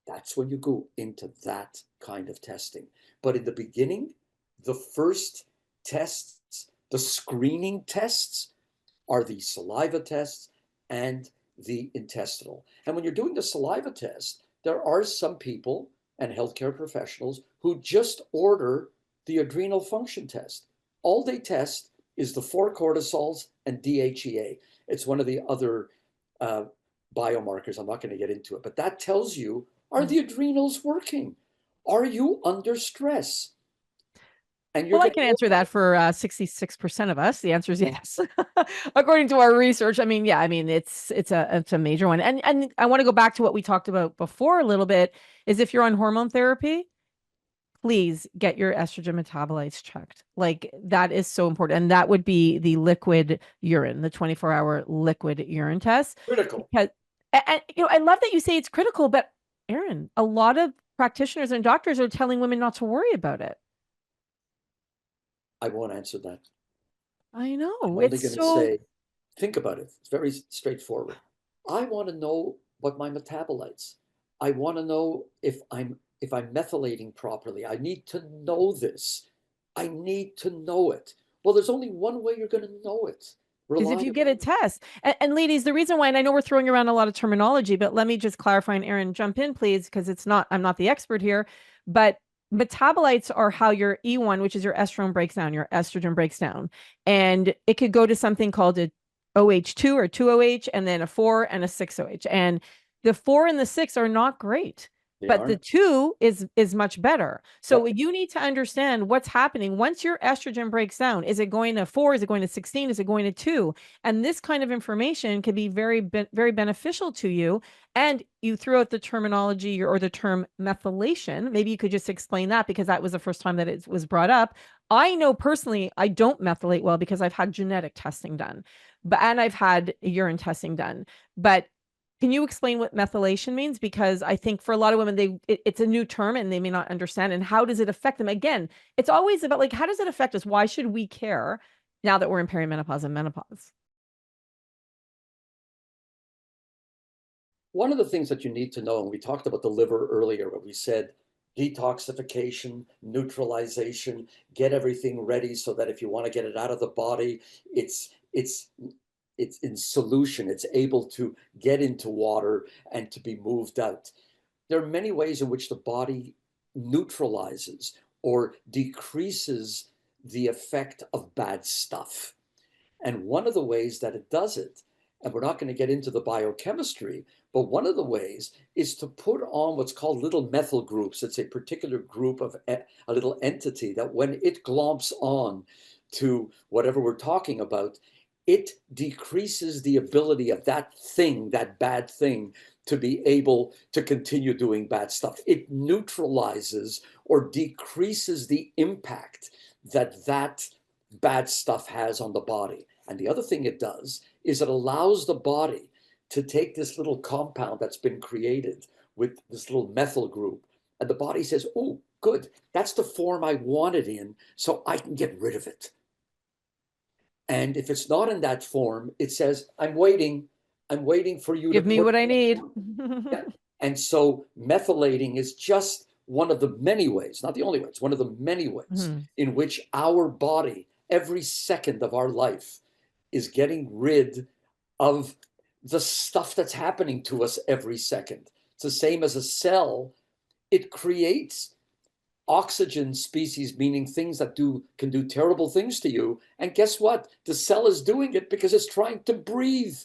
That's when you go into that kind of testing. But in the beginning, the first tests, the screening tests, are the saliva tests and the intestinal. And when you're doing the saliva test, there are some people and healthcare professionals who just order the adrenal function test. All they test is the four cortisols and DHEA. It's one of the other uh, biomarkers. I'm not going to get into it, but that tells you, are the adrenals working? Are you under stress? And you're Well, I going can to know answer that. that for 66% of us. The answer is yes. According to our research. I mean, yeah, I mean, it's a major one. And I want to go back to what we talked about before a little bit is if you're on hormone therapy, please get your estrogen metabolites checked. Like that is so important. And that would be the liquid urine, the 24-hour liquid urine test. Critical. Because and I love that you say it's critical, but Aron, a lot of practitioners and doctors are telling women not to worry about it. I won't answer that. I I'm know. only It's going to so say, think about it. It's very straightforward. I want to know what my metabolites. I want to know if I'm if I'm methylating properly. I need to know this. I need to know it. Well, there's only one way you're going to know it. Is if Rely you on get a test. And ladies, the reason why, and I know we're throwing around a lot of terminology, but let me just clarify, and Aron, jump in, please, because I'm not the expert here, but metabolites are how your E1, which is your estrogen, breaks down, your estrogen breaks down. And it could go to something called a OH2 or 2OH, and then a 4 and a 6OH. And the 4 and the 6 are not great, they but the aren't. 2 is much better. So Yep. you need to understand what's happening once your estrogen breaks down. Is it going to 4? Is it going to 16? Is it going to 2? And this kind of information can be very beneficial to you. And you threw out the terminology or the term methylation. Maybe you could just explain that, because that was the first time that it was brought up. I know personally I don't methylate well because I've had genetic testing done, and I've had urine testing done. But can you explain what methylation means? Because I think for a lot of women, it's a new term and they may not understand. And how does it affect them? Again, it's always about, like, how does it affect us? Why should we care now that we're in perimenopause and menopause? One of the things that you need to know, and we talked about the liver earlier, where we said detoxification, neutralization, get everything ready so that if you want to get it out of the body, it's it's it's in solution, it's able to get into water and to be moved out. There are many ways in which the body neutralizes or decreases the effect of bad stuff. And one of the ways that it does it, and we're not going to get into the biochemistry, but one of the ways is to put on what's called little methyl groups. It's a particular group of a little entity that when it glomps on to whatever we're talking about, it decreases the ability of that thing, that bad thing, to be able to continue doing bad stuff. It neutralizes or decreases the impact that that bad stuff has on the body. And the other thing it does is it allows the body to take this little compound that's been created with this little methyl group. And the body says, oh, good, that's the form I want it in, so I can get rid of it. And if it's not in that form, it says, I'm waiting for you to Give me put what I it need. in. Yeah. And so methylating is just one of the many ways, not the only way, it's one of the many ways in which our body, every second of our life, is getting rid of the stuff that's happening to us every second. It's the same as a cell. It creates oxygen species, meaning things that can do terrible things to you. And guess what? The cell is doing it because it's trying to breathe.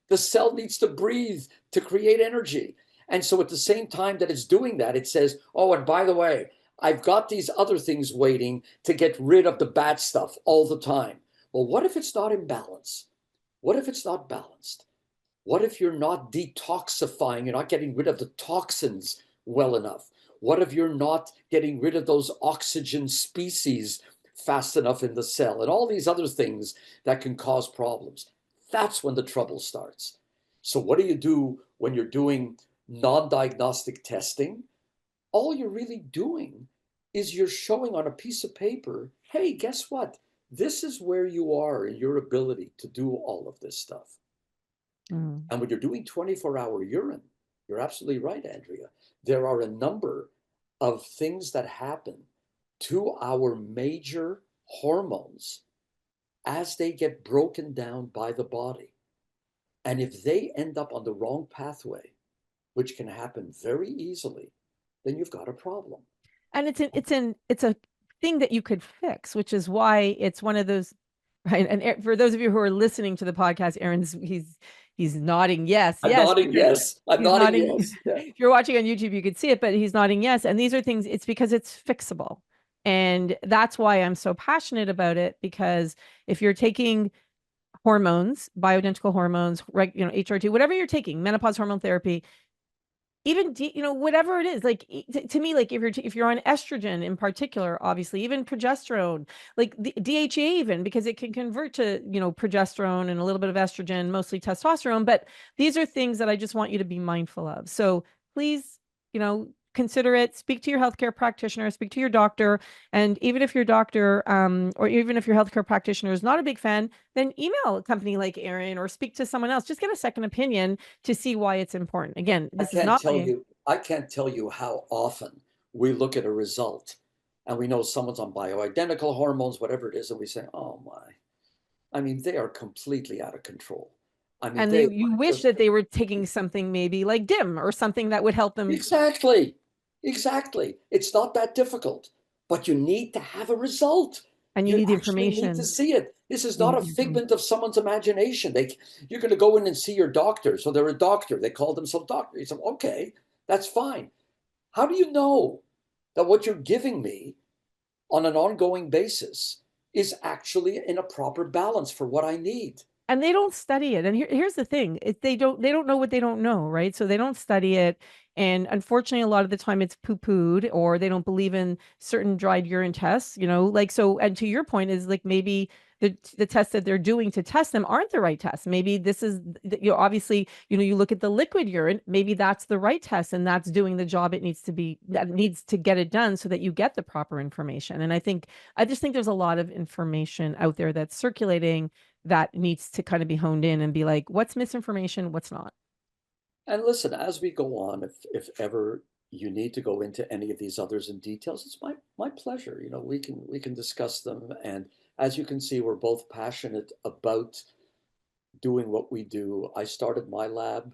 The cell needs to breathe to create energy. And so at the same time that it's doing that, it says, oh, and by the way, I've got these other things waiting to get rid of the bad stuff all the time. Well, what if it's not in balance? What if it's not balanced? What if you're not detoxifying? You're not getting rid of the toxins well enough? What if you're not getting rid of those oxygen species fast enough in the cell and all these other things that can cause problems? That's when the trouble starts. So what do you do when you're doing non-diagnostic testing? All you're really doing is you're showing on a piece of paper, hey, guess what? This is where you are in your ability to do all of this stuff. Mm. And when you're doing 24-hour urine, you're absolutely right, Andrea. There are a number of things that happen to our major hormones as they get broken down by the body. And if they end up on the wrong pathway, which can happen very easily, then you've got a problem. And it's a thing that you could fix, which is why it's one of those, right? And for those of you who are listening to the podcast, Aron's he's nodding yes, I'm yes, nodding because yes. I'm he's nodding nodding. yes. Yeah. If you're watching on YouTube, you could see it, but he's nodding yes. And these are things, it's because it's fixable. And that's why I'm so passionate about it, because if you're taking hormones, bioidentical hormones, HRT, whatever you're taking, menopause hormone therapy, even whatever it is, like to me, like if you're on estrogen in particular, obviously, even progesterone, like the DHA, even because it can convert to progesterone and a little bit of estrogen, mostly testosterone. But these are things that I just want you to be mindful of. So please, consider it. Speak to your healthcare practitioner, speak to your doctor. And even if your doctor or even if your healthcare practitioner is not a big fan, then email a company like Aron or speak to someone else. Just get a second opinion to see why it's important. Again, I this is can't not tell my. you, I can't tell you how often we look at a result and we know someone's on bioidentical hormones, whatever it is, and we say, oh my, I mean, they are completely out of control. I mean, And they you are wish just, that they were taking something maybe like DIM or something that would help them. exactly, exactly. It's not that difficult, but you need to have a result. And you You need the actually need to information. see it. This is You not need a the information. figment of someone's imagination. You're going to go in and see your doctor. So they're a doctor. They call themselves doctor. You say, okay, that's fine. How do you know that what you're giving me on an ongoing basis is actually in a proper balance for what I need? And they don't study it. And here's the thing, they don't know what they don't know, right? So they don't study it. And unfortunately, a lot of the time it's poo-pooed, or they don't believe in certain dried urine tests, like, so, and to your point is like, maybe the tests that they're doing to test them aren't the right tests. Maybe this is, obviously, you look at the liquid urine, maybe that's the right test and that's doing the job that needs to get it done so that you get the proper information. And I just think there's a lot of information out there that's circulating that needs to kind of be honed in and be like, what's misinformation, what's not. And listen, as we go on, if ever you need to go into any of these others in details, it's my pleasure. We can discuss them. And as you can see, we're both passionate about doing what we do. I started my lab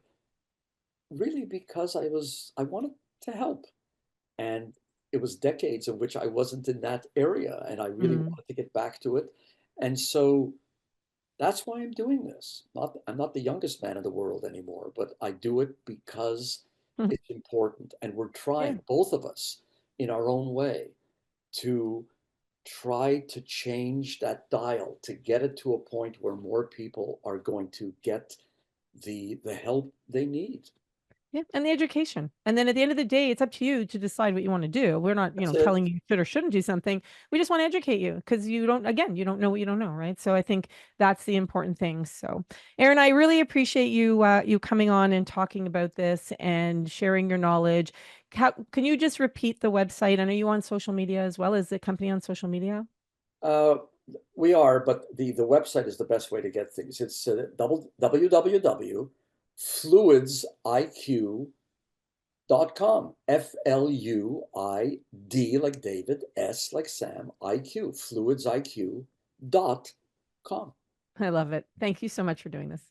really because I wanted to help. And it was decades in which I wasn't in that area and I really Mm. wanted to get back to it. And so that's why I'm doing this. I'm not the youngest man in the world anymore, but I do it because it's important. And we're Yeah. trying, both of us, in our own way, to try to change that dial, to get it to a point where more people are going to get the help they need. Yeah, and the education. And then at the end of the day, it's up to you to decide what you want to do. We're not, That's it. telling you should or shouldn't do something. We just want to educate you because you don't know what you don't know, right? So I think that's the important thing. So, Aron, I really appreciate you coming on and talking about this and sharing your knowledge. Can you just repeat the website? I know you on social media as well. Is the company on social media? Uh, we are, but the website is the best way to get things. It's www.fluidziq.com. FLUID like David, S like Sam, IQ, fluidziq.com. I love it. Thank you so much for doing this.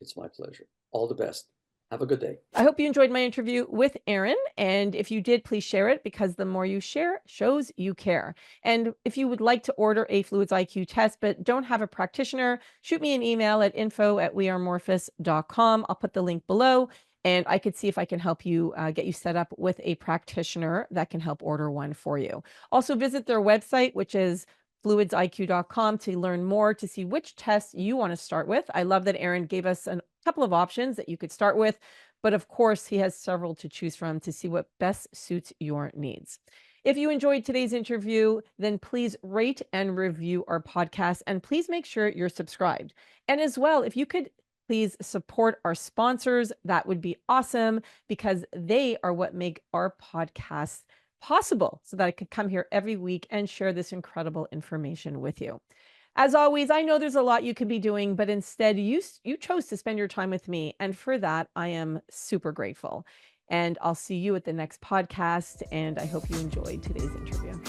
It's my pleasure. All the best. Have a good day. I hope you enjoyed my interview with Aron. And if you did, please share it because the more you share shows you care. And if you would like to order a Fluids IQ test but don't have a practitioner, shoot me an email at info@wearemorphus.com. I'll put the link below and I could see if I can help you get you set up with a practitioner that can help order one for you. Also, visit their website, which is fluidsiq.com, to learn more, to see which tests you want to start with. I love that Aron gave us a couple of options that you could start with, but of course, he has several to choose from to see what best suits your needs. If you enjoyed today's interview, then please rate and review our podcast, and please make sure you're subscribed. And as well, if you could please support our sponsors, that would be awesome because they are what make our podcast possible so that I could come here every week and share this incredible information with you. As always, I know there's a lot you could be doing, but instead you chose to spend your time with me, and for that I am super grateful. And I'll see you at the next podcast, and I hope you enjoyed today's interview.